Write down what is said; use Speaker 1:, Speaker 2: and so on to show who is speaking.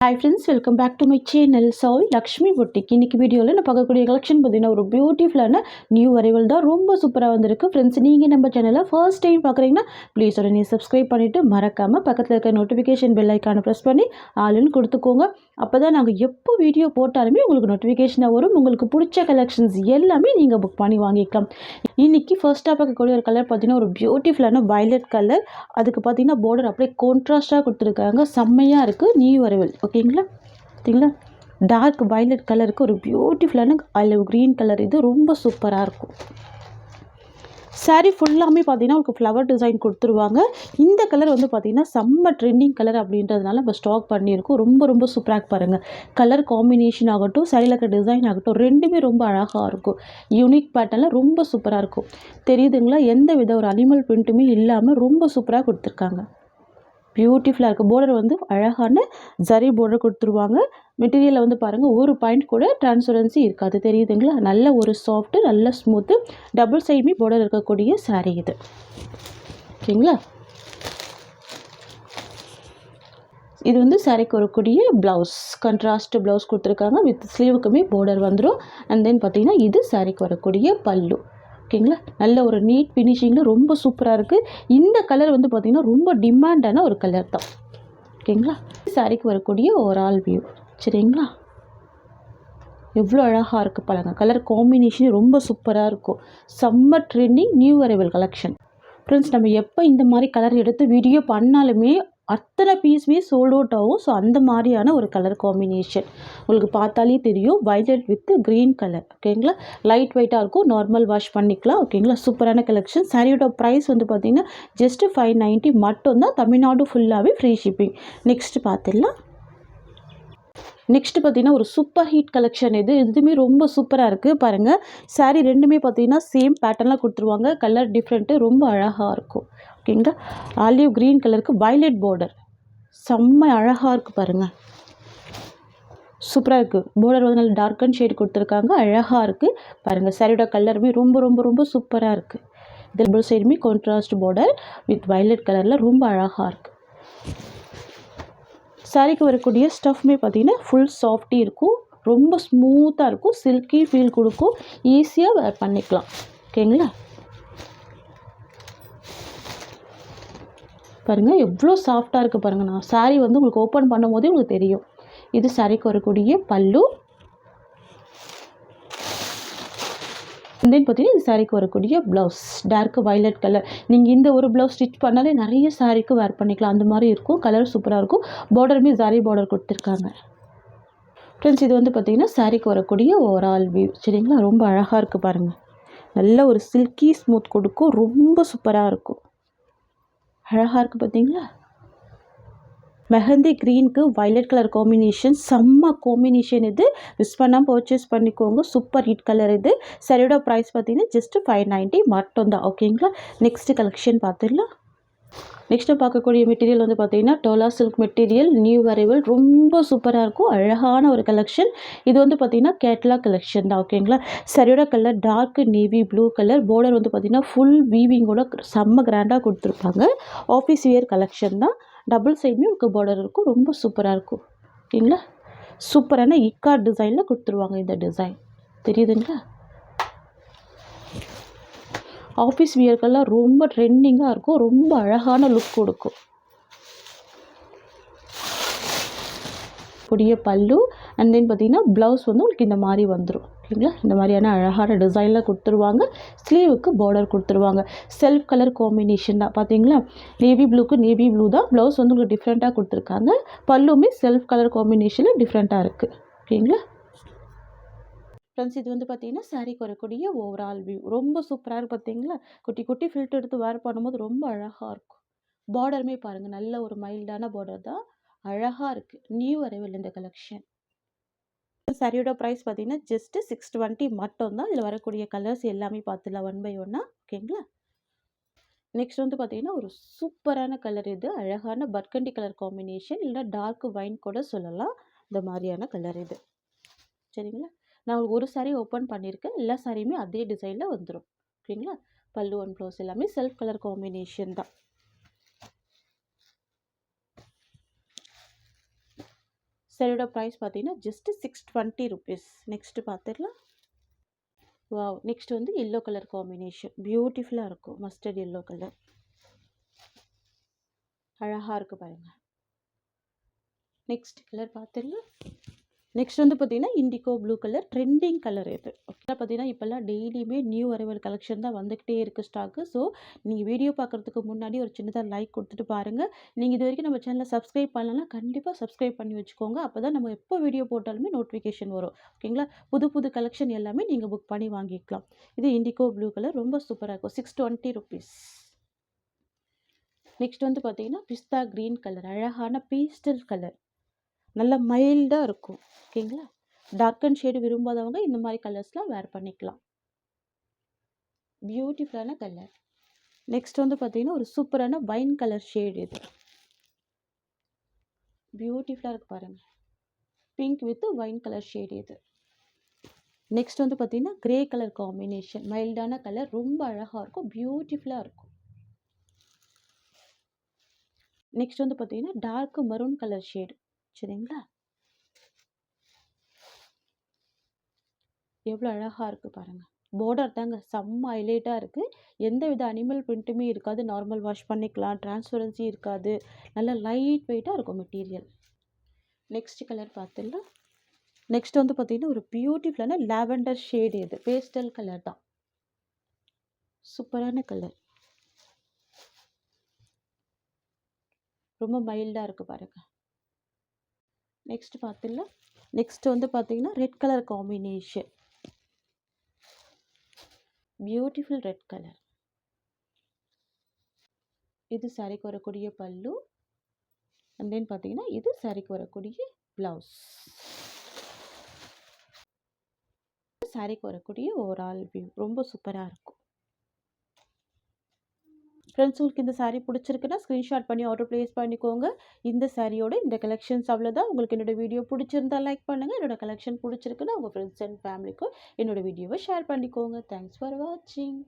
Speaker 1: Hi friends, welcome back to my channel Sai Lakshmi boutique. இன்றைக்கி வீடியோவில் நான் பார்க்கக்கூடிய கலெக்ஷன் பார்த்தீங்கன்னா ஒரு பியூட்டிஃபுல்லான நியூ அரைவல் தான். ரொம்ப சூப்பராக வந்திருக்கு ஃப்ரெண்ட்ஸ். நீங்கள் நம்ம சேனலை ஃபர்ஸ்ட் டைம் பார்க்குறீங்கன்னா ப்ளீஸ் உடனே சப்ஸ்கிரைப் பண்ணிவிட்டு மறக்காமல் பக்கத்தில் இருக்க நோட்டிஃபிகேஷன் பெல் ஐக்கானை ப்ரெஸ் பண்ணி ஆளுன்னு கொடுத்துக்கோங்க. அப்போ தான் நாங்கள் எப்போ வீடியோ போட்டாலுமே உங்களுக்கு நோட்டிஃபிகேஷனாக வரும். உங்களுக்கு பிடிச்ச கலெக்ஷன்ஸ் எல்லாமே நீங்கள் புக் பண்ணி வாங்கிக்கலாம். இன்றைக்கி ஃபர்ஸ்ட்டாக பார்க்கக்கூடிய ஒரு கலர் பார்த்தீங்கன்னா ஒரு பியூட்டிஃபுல்லான வயலட் கலர். அதுக்கு பார்த்தீங்கன்னா பார்டர் அப்படியே கான்ட்ராஸ்ட்டாக கொடுத்துருக்காங்க. செம்மையாக இருக்குது நியூ அரைவல். ஓகேங்களா, பார்த்தீங்களா டார்க் வயலட் கலருக்கு ஒரு பியூட்டிஃபுல்லான ஆலிவ் க்ரீன் கலர். இது ரொம்ப சூப்பராக இருக்கும். சாரீ ஃபுல்லாமே பார்த்தீங்கன்னா உங்களுக்கு ஃப்ளவர் டிசைன் கொடுத்துருவாங்க. இந்த கலர் வந்து பார்த்தீங்கன்னா செம்ம ட்ரெண்டிங் கலர் அப்படின்றதுனால நம்ம ஸ்டாக் பண்ணியிருக்கோம். ரொம்ப ரொம்ப சூப்பராக பாருங்கள். கலர் காம்பினேஷன் ஆகட்டும், சாரியில் இருக்க டிசைன் ஆகட்டும், ரெண்டுமே ரொம்ப அழகாக இருக்கும். யூனிக் பேட்டர்னில் ரொம்ப சூப்பராக இருக்கும். தெரியுதுங்களா, எந்த வித ஒரு அனிமல் பிரிண்ட்டுமே இல்லாமல் ரொம்ப சூப்பராக கொடுத்துருக்காங்க. பியூட்டிஃபுல்லாக இருக்குது. பார்டர் வந்து அழகான ஜரி பார்டர் கொடுத்துருவாங்க. மெட்டீரியலில் வந்து பாருங்கள், ஒரு பாயிண்ட் கூட டிரான்ஸ்பரன்சி இருக்காது. தெரியுதுங்களா, நல்ல ஒரு சாஃப்ட்டு, நல்ல ஸ்மூத்து, டபுள் சைடுமே பார்டர் இருக்கக்கூடிய சாரீ இது. ஓகேங்களா, இது வந்து சாரீக்கு வரக்கூடிய ப்ளவுஸ், கண்ட்ராஸ்ட் ப்ளவுஸ் கொடுத்துருக்காங்க. வித் ஸ்லீவுக்குமே பார்டர் வந்துடும். அண்ட் தென் பார்த்தீங்கன்னா இது சாரீக்கு வரக்கூடிய பல்லு. ஓகேங்களா, நல்ல ஒரு நீட் ஃபினிஷிங்கில் ரொம்ப சூப்பராக இருக்குது. இந்த கலர் வந்து பார்த்திங்கன்னா ரொம்ப டிமாண்டான ஒரு கலர் தான். ஓகேங்களா, சாரிக்கு வரக்கூடிய ஓவரால் வியூ. சரிங்களா, எவ்வளோ அழகாக இருக்குது பாருங்கள். கலர் காம்பினேஷன் ரொம்ப சூப்பராக இருக்கும். செம்ம trending new arrival collection. Friends, நம்ம எப்போ இந்த மாதிரி கலர் எடுத்து வீடியோ பண்ணாலுமே அத்தனை பீஸுமே சோல்ட் அவுட் ஆகும். ஸோ அந்த மாதிரியான ஒரு கலர் காம்பினேஷன் உங்களுக்கு பார்த்தாலே தெரியும். Violet with green colour. ஓகேங்களா, லைட் வெயிட்டாக இருக்கும், நார்மல் வாஷ் பண்ணிக்கலாம். ஓகேங்களா, சூப்பரான கலெக்ஷன். சாரியோட ப்ரைஸ் வந்து பார்த்திங்கன்னா ஜஸ்ட் 590 மட்டும்தான். தமிழ்நாடு ஃபுல்லாகவே ஃப்ரீ ஷிப்பிங். நெக்ஸ்ட்டு பார்த்துடலாம். நெக்ஸ்ட்டு பார்த்தீங்கன்னா ஒரு சூப்பர் ஹீட் கலெக்ஷன். இதுவுமே ரொம்ப சூப்பராக இருக்குது பாருங்கள். சாரீ ரெண்டுமே பார்த்தீங்கன்னா சேம் பேட்டர்னில் கொடுத்துருவாங்க. கலர் டிஃப்ரெண்ட்டு, ரொம்ப அழகாக இருக்கும். ஓகேங்களா, ஆலிவ் க்ரீன் கலருக்கு வயலட் பார்டர் செம்ம அழகாக இருக்குது பாருங்கள். சூப்பராக இருக்குது. பார்டர் வந்து நல்ல டார்க் அண்ட் ஷேட் கொடுத்துருக்காங்க. அழகாக இருக்குது பாருங்கள். சாரியோட கலருமே ரொம்ப ரொம்ப ரொம்ப சூப்பராக இருக்குது. இது டபுள் சைடுமே கான்ட்ராஸ்ட் பார்டர் வித் வயலட் கலரில் ரொம்ப அழகாக இருக்குது. சாரிக்கு வரக்கூடிய ஸ்டஃப்மே பார்த்திங்கன்னா ஃபுல் சாஃப்டி இருக்கும், ரொம்ப ஸ்மூத்தாக இருக்கும், சில்கி ஃபீல் கொடுக்கும், ஈஸியாக வேர் பண்ணிக்கலாம். ஓகேங்களா, பாருங்கள் எவ்வளோ சாஃப்டாக இருக்குது பாருங்கள். நான் சாரீ வந்து உங்களுக்கு ஓப்பன் பண்ணும் போதே உங்களுக்கு தெரியும். இது சாரிக்கு வரக்கூடிய பல்லு. தென் பார்த்தீங்கன்னா இந்த சாரிக்கு வரக்கூடிய ப்ளவுஸ் டார்க் வயலட் கலர். நீங்கள் இந்த ஒரு ப்ளவுஸ் ஸ்டிச் பண்ணாலே நிறைய சாரிக்கு வேர் பண்ணிக்கலாம். அந்த மாதிரி இருக்கும். கலர் சூப்பராக இருக்கும். பார்டருமே ஜாரி பார்டர் கொடுத்துருக்காங்க. ஃப்ரெண்ட்ஸ், இது வந்து பார்த்திங்கன்னா சாரிக்கு வரக்கூடிய ஓவரால் வியூ. சரிங்களா, ரொம்ப அழகாக இருக்குது பாருங்கள். நல்ல ஒரு சில்கி ஸ்மூத் கொடுக்கும், ரொம்ப சூப்பராக இருக்கும். அழகாக இருக்குது பார்த்தீங்களா. மெஹந்தி க்ரீனுக்கு வயலட் கலர் காம்பினேஷன் செம்ம காம்பினேஷன். இது மிஸ் பண்ணாமல் பர்ச்சேஸ் பண்ணிக்கோங்க. Super hit colour. இது சரியோட ப்ரைஸ் பார்த்தீங்கன்னா ஜஸ்ட் 590 மட்டும்தான். ஓகேங்களா, நெக்ஸ்ட்டு கலெக்ஷன் பார்த்துடலாம். நெக்ஸ்ட்டு பார்க்கக்கூடிய மெட்டீரியல் வந்து பார்த்தீங்கன்னா Dola silk material, new arrival, ரொம்ப சூப்பராக இருக்கும். அழகான ஒரு கலெக்ஷன். இது வந்து பார்த்தீங்கன்னா கேட்லாக் கலெக்ஷன் தான். ஓகேங்களா, சரியோட colour dark navy blue colour. Border வந்து பார்த்தீங்கன்னா ஃபுல் வீவிங்கோட செம்ம கிராண்டாக கொடுத்துருப்பாங்க. ஆஃபீஸ் வியர் கலெக்ஷன் தான். டபுள் சைடுமே உங்களுக்கு பார்டர் இருக்கும். ரொம்ப சூப்பராக இருக்கும். ஓகேங்களா, சூப்பரான இக்கார்ட் டிசைனில் கொடுத்துருவாங்க. இந்த டிசைன் தெரியுதுங்களா. ஆஃபீஸ் வியர்கள்லாம் ரொம்ப ட்ரெண்டிங்காக இருக்கும், ரொம்ப அழகான லுக் கொடுக்கும். புதிய பல்லு அண்ட் தென் பார்த்தீங்கன்னா ப்ளவுஸ் வந்து உங்களுக்கு இந்த மாதிரி வந்துடும். ஓகேங்களா, இந்த மாதிரியான அழகான டிசைனில் கொடுத்துருவாங்க. ஸ்லீவுக்கு பார்டர் கொடுத்துருவாங்க. செல்ஃப் கலர் காம்பினேஷன் தான். பார்த்தீங்களா, நேவி ப்ளூக்கு நேவி ப்ளூ தான். ப்ளவுஸ் வந்து உங்களுக்கு டிஃப்ரெண்ட்டாக கொடுத்துருக்காங்க. பல்லுமே செல்ஃப் கலர் காம்பினேஷனில் டிஃப்ரெண்ட்டாக இருக்குது. ஓகேங்களா ஃப்ரெண்ட்ஸ், இது வந்து பார்த்தீங்கன்னா சாரிக்கு வரக்கூடிய ஓவரால் வியூ. ரொம்ப சூப்பராக இருக்குது பார்த்தீங்களா. குட்டி குட்டி ஃபில்டர் எடுத்து வேர் பண்ணும்போது ரொம்ப அழகாக இருக்கும். பார்டருமே பாருங்கள், நல்ல ஒரு மைல்டான பார்டர் தான். அழகாக இருக்குது. நியூ அரைவல் இந்த கலெக்ஷன். சாரியோட ப்ரைஸ் பார்த்தீங்கன்னா ஜஸ்ட் 620 மட்டும்தான். இதில் வரக்கூடிய கலர்ஸ் எல்லாமே பார்த்துலாம் ஒன் பை ஒன்னாக. ஓகேங்களா, நெக்ஸ்ட் வந்து பார்த்தீங்கன்னா ஒரு சூப்பரான கலர். இது அழகான பர்கண்டி கலர் காம்பினேஷன், இல்லை டார்க் வைன் கூட சொல்லலாம். இந்த மாதிரியான கலர் இது. சரிங்களா, நான் ஒரு சாரீ ஓப்பன் பண்ணியிருக்கேன். எல்லா சாரியுமே அதே டிசைனில் வந்துடும். ஓகேங்களா, பல்லு அண்ட் ப்ளவுஸ் எல்லாமே செல்ஃப் கலர் காம்பினேஷன் தான். சாரியோட ப்ரைஸ் பார்த்தீங்கன்னா ஜஸ்ட் 620 ருபீஸ். நெக்ஸ்ட்டு பார்த்துடலாம். வாவ்! நெக்ஸ்ட் வந்து எல்லோ கலர் காம்பினேஷன் பியூட்டிஃபுல்லாக இருக்கும். மஸ்டர்ட் எல்லோ கலர் அழகாக இருக்குது பாருங்கள். நெக்ஸ்ட் கலர் பார்த்துடலாம். நெக்ஸ்ட் வந்து பார்த்தீங்கன்னா indigo blue colour trending colour இது. ஓகே, பார்த்தீங்கன்னா இப்போல்லாம் டெய்லியுமே நியூ அரைவல் கலெக்ஷன் தான் வந்துக்கிட்டே இருக்குது ஸ்டாக்கு. ஸோ நீங்கள் வீடியோ பார்க்குறதுக்கு முன்னாடி ஒரு சின்னதாக லைக் கொடுத்துட்டு பாருங்கள். நீங்கள் இது வரைக்கும் நம்ம சேனலை சப்ஸ்கிரைப் பண்ணலன்னா கண்டிப்பாக சப்ஸ்கிரைப் பண்ணி வச்சுக்கோங்க. அப்போ தான் நம்ம எப்போ வீடியோ போட்டாலுமே நோட்டிஃபிகேஷன் வரும். ஓகேங்களா? புது புது கலெக்ஷன் எல்லாமே நீங்கள் புக் பண்ணி வாங்கிக்கலாம். இது இண்டிகோ ப்ளூ கலர் ரொம்ப சூப்பராக இருக்கும். 620 ருபீஸ். நெக்ஸ்ட் வந்து பார்த்தீங்கன்னா பிஸ்தா க்ரீன் கலர் அழகான பீஸ்டல் கலர் நல்ல மைல்டாக இருக்கும். ஓகேங்களா? டார்க் அண்ட் ஷேடு விரும்பாதவங்க இந்த மாதிரி கலர்ஸ்லாம் வேர் பண்ணிக்கலாம். பியூட்டிஃபுல்லான கலர். நெக்ஸ்ட் வந்து பார்த்தீங்கன்னா ஒரு சூப்பரான வைன் கலர் ஷேடு இது. பியூட்டிஃபுல்லாக இருக்குது பாருங்கள். Pink with wine colour shade இது. நெக்ஸ்ட் வந்து பார்த்தீங்கன்னா கிரே கலர் காம்பினேஷன் மைல்டான கலர் ரொம்ப அழகாக இருக்கும். பியூட்டிஃபுல்லாக இருக்கும். நெக்ஸ்ட் வந்து பார்த்தீங்கன்னா டார்க் மரூன் கலர் ஷேடு. சரிங்களா? எவ்வளோ அழகாக இருக்குது பாருங்கள். பார்டர் தாங்க செம்ம ஹைலைட்டாக இருக்குது. எந்த வித அனிமல் பிரிண்ட்டுமே இருக்காது. நார்மல் வாஷ் பண்ணிக்கலாம். டிரான்ஸ்பரன்சி இருக்காது. நல்ல லைட் வெயிட்டாக இருக்கும் மெட்டீரியல். நெக்ஸ்ட் கலர் பார்த்துடலாம். நெக்ஸ்ட் வந்து பார்த்தீங்கன்னா ஒரு பியூட்டிஃபுல்லான லாவெண்டர் ஷேடு இது. பேஸ்டல் கலர் தான். சூப்பரான கலர். ரொம்ப மைல்டாக இருக்குது பாருங்கள். நெக்ஸ்ட் பார்த்துடலாம். நெக்ஸ்ட் வந்து பார்த்தீங்கன்னா red colour combination beautiful red colour. இது சாரிக்கு வரக்கூடிய பல்லு. அண்ட் தென் பார்த்தீங்கன்னா இது சாரிக்கு வரக்கூடிய ப்ளவுஸ். சாரிக்கு வரக்கூடிய ஓவரால் வியூ ரொம்ப சூப்பராக இருக்கும். ஃப்ரெண்ட்ஸ், உங்களுக்கு இந்த சாரீ பிடிச்சிருக்குன்னா ஸ்க்ரீன்ஷாட் பண்ணி ஆர்டர் ப்ளேஸ் பண்ணிக்கோங்க. இந்த சாரியோட இந்த கலெக்ஷன்ஸ் அவ்வளோதான். உங்களுக்கு என்னோட வீடியோ பிடிச்சிருந்தா லைக் பண்ணுங்கள். என்னோட கலெக்ஷன் பிடிச்சிருக்குன்னா உங்கள் ஃப்ரெண்ட்ஸ் அண்ட் ஃபேமிலிக்கும் என்னோட வீடியோவை ஷேர் பண்ணிக்கோங்க. தேங்க்ஸ் ஃபார் வாட்சிங்.